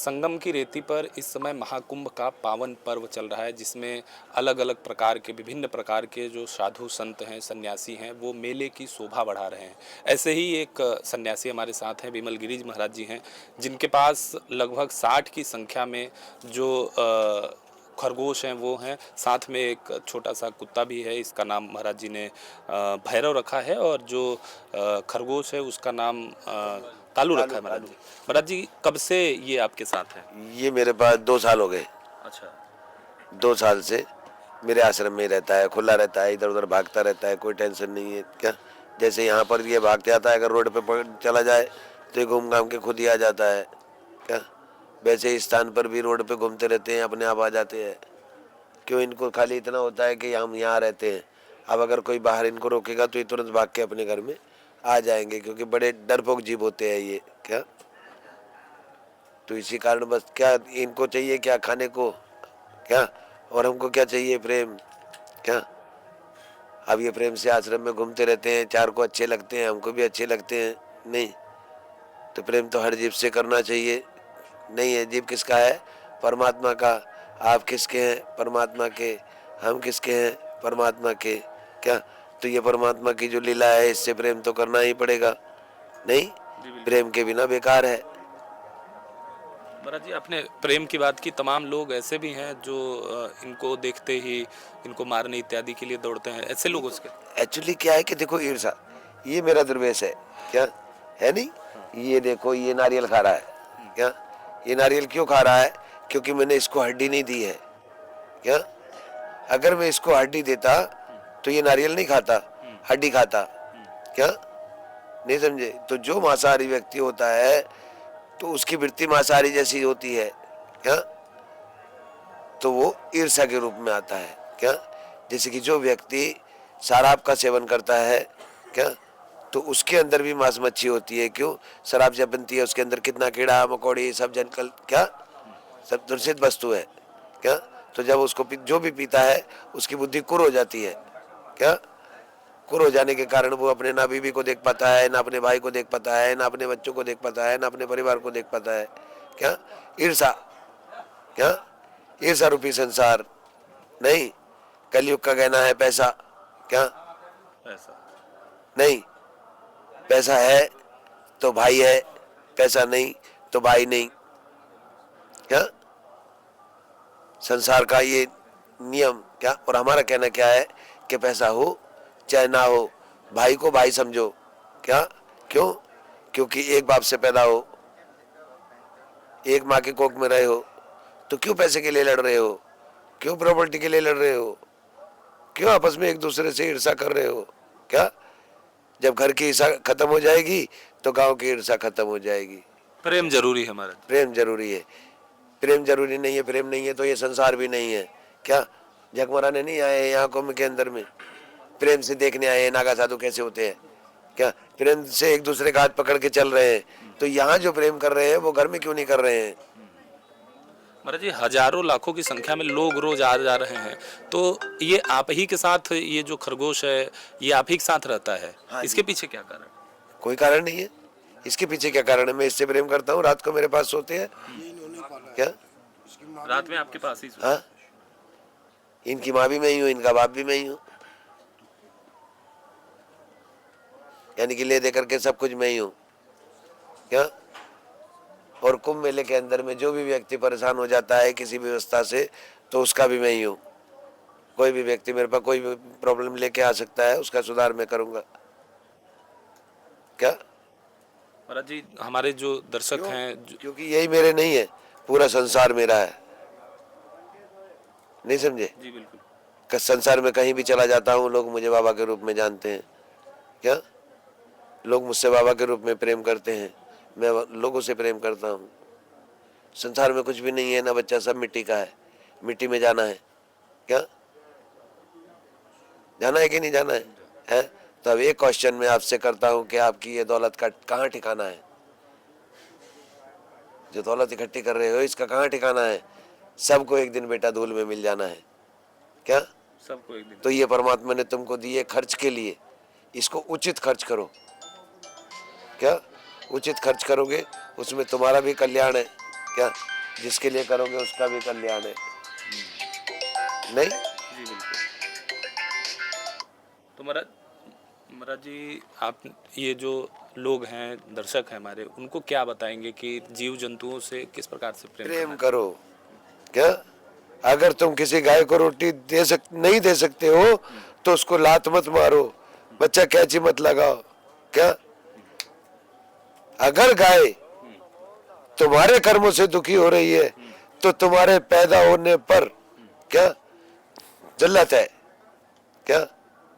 संगम की रेती पर इस समय महाकुंभ का पावन पर्व चल रहा है, जिसमें अलग अलग प्रकार के विभिन्न प्रकार के जो साधु संत हैं, सन्यासी हैं, वो मेले की शोभा बढ़ा रहे हैं। ऐसे ही एक सन्यासी हमारे साथ हैं, विमल गिरिज महाराज जी हैं, जिनके पास लगभग 60 की संख्या में जो खरगोश हैं वो हैं। साथ में एक छोटा सा कुत्ता भी है, इसका नाम महाराज जी ने भैरव रखा है, और जो खरगोश है उसका नाम तालू रखा है महाराज जी। महाराज जी, कब से ये आपके साथ है? ये मेरे पास 2 साल हो गए। अच्छा। 2 साल से मेरे आश्रम में रहता है, खुला रहता है, इधर उधर भागता रहता है, कोई टेंशन नहीं है। क्या जैसे यहाँ पर ये भाग जाता है, अगर रोड पे चला जाए तो ये घूम घाम के खुद ही आ जाता है। क्या वैसे इस स्थान पर भी रोड पे घूमते रहते हैं, अपने आप आ जाते हैं। क्यों, इनको खाली इतना होता है कि हम यहाँ रहते हैं। अब अगर कोई बाहर इनको रोकेगा तो ये तुरंत भाग के अपने घर में आ जाएंगे, क्योंकि बड़े डरपोक जीव होते हैं ये। क्या तो इसी कारण बस क्या इनको चाहिए, क्या खाने को, क्या और हमको क्या चाहिए, प्रेम। क्या अब ये प्रेम से आश्रम में घूमते रहते हैं, चार को अच्छे लगते हैं, हमको भी अच्छे लगते हैं। नहीं तो प्रेम तो हर जीव से करना चाहिए। नहीं है, जीव किसका है? परमात्मा का। आप किसके हैं? परमात्मा के। हम किसके हैं? परमात्मा के। क्या तो ये परमात्मा की जो लीला है, इससे प्रेम तो करना ही पड़ेगा। नहीं, प्रेम के बिना बेकार है। महाराज जी, आपने प्रेम की बात की। तमाम लोग ऐसे भी हैं जो इनको देखते ही इनको मारने इत्यादि के लिए दौड़ते हैं, ऐसे लोग उसके। एक्चुअली क्या है कि देखो, ईर्षा ये मेरा दुर्वेश है। क्या है? नहीं, ये देखो, ये नारियल खा रहा है। क्या ये नारियल क्यों खा रहा है? क्योंकि मैंने इसको हड्डी नहीं दी है। क्या अगर मैं इसको हड्डी देता तो ये नारियल नहीं खाता, हड्डी खाता। क्या नहीं समझे? तो जो मांसाहारी व्यक्ति होता है तो उसकी वृत्ति मांसाहारी जैसी होती है। क्या तो वो ईर्ष्या के रूप में आता है। क्या जैसे कि जो व्यक्ति शराब का सेवन करता है, क्या तो उसके अंदर भी मांस मच्छी होती है। क्यों? शराब जब बनती है उसके अंदर कितना कीड़ा मकोड़ी सब जनकल, क्या सब दूषित वस्तु है। क्या तो जब उसको जो भी पीता है उसकी बुद्धि कुर हो जाती है। क्या कुर हो जाने के कारण वो अपने ना बीवी को देख पाता है, ना अपने भाई को देख पाता है, ना अपने बच्चों को देख पाता है, ना अपने परिवार को देख पाता है। क्या ईर्षा। क्या ईर्षा रूपी संसार। नहीं, कलयुग का कहना है पैसा। क्या ऐसा नहीं, पैसा है तो भाई है, पैसा नहीं तो भाई नहीं। क्या संसार का ये नियम। क्या और हमारा कहना क्या है कि पैसा हो चाहे ना हो, भाई को भाई समझो। क्या क्यों? क्योंकि एक बाप से पैदा हो, एक माँ के कोख में रहे हो, तो क्यों पैसे के लिए लड़ रहे हो? क्यों प्रॉपर्टी के लिए लड़ रहे हो? क्यों आपस में एक दूसरे से ईर्षा कर रहे हो? क्या जब घर की ईर्षा खत्म हो जाएगी तो गांव की ईर्षा खत्म हो जाएगी। प्रेम जरूरी है महाराज। प्रेम जरूरी है। प्रेम जरूरी नहीं है, प्रेम नहीं है तो ये संसार भी नहीं है। क्या झकमराने नहीं आए यहाँ कुंभ के अंदर में, प्रेम से देखने आए हैं नागा साधु कैसे होते हैं। क्या प्रेम से एक दूसरे का हाथ पकड़ के चल रहे हैं। तो यहाँ जो प्रेम कर रहे हैं वो घर में क्यों नहीं कर रहे हैं? महाराज जी, हजारों लाखों की संख्या में लोग रोज आ जा रहे हैं, तो ये आप ही के साथ, ये जो खरगोश है ये आप ही के साथ रहता है? हाँ इसके जी। पीछे क्या कारण? कोई कारण नहीं है। इसके पीछे क्या कारण है? मैं इससे प्रेम करता हूँ, रात को मेरे पास सोते हैं। क्या रात में आपके पास ही हाँ, इनकी माँ भी मैं ही हूँ, इनका बाप भी मैं ही हूँ। यानी कि ले दे करके सब कुछ मैं ही हूँ। क्या और कुंभ मेले के अंदर में जो भी व्यक्ति परेशान हो जाता है किसी भी व्यवस्था से, तो उसका भी मैं ही हूँ। कोई भी व्यक्ति मेरे पास कोई भी प्रॉब्लम लेके आ सकता है, उसका सुधार मैं करूँगा। क्या महाराज जी, हमारे जो दर्शक हैं क्योंकि यही मेरे नहीं है, पूरा संसार मेरा है। नहीं समझे? जी बिल्कुल। संसार में कहीं भी चला जाता हूँ लोग मुझे बाबा के रूप में जानते हैं। क्या लोग मुझसे बाबा के रूप में प्रेम करते हैं, मैं लोगों से प्रेम करता हूँ। संसार में कुछ भी नहीं है ना बच्चा, सब मिट्टी का है, मिट्टी में जाना है। क्या जाना है कि नहीं जाना है? तो अब एक क्वेश्चन मैं आपसे करता हूँ कि आपकी ये दौलत का कहाँ ठिकाना है? जो दौलत इकट्ठी कर रहे हो इसका कहाँ ठिकाना है? सबको एक दिन बेटा धूल में मिल जाना है। क्या सबको एक दिन। तो ये परमात्मा ने तुमको दिए खर्च के लिए, इसको उचित खर्च करो। क्या उचित खर्च करोगे उसमें तुम्हारा भी कल्याण है। क्या जिसके लिए करोगे उसका भी कल्याण है, नहीं? जी बिल्कुल। तो महाराज जी, आप ये जो लोग हैं, दर्शक हैं हमारे, उनको क्या बताएंगे कि जीव जंतुओं से किस प्रकार से प्रेम प्रेम करना करो। क्या अगर तुम किसी गाय को रोटी नहीं दे सकते हो तो उसको लात मत मारो, बच्चा कैची मत लगाओ। क्या अगर गाय तुम्हारे कर्मों से दुखी हो रही है तो तुम्हारे पैदा होने पर क्या जल्लत है? क्या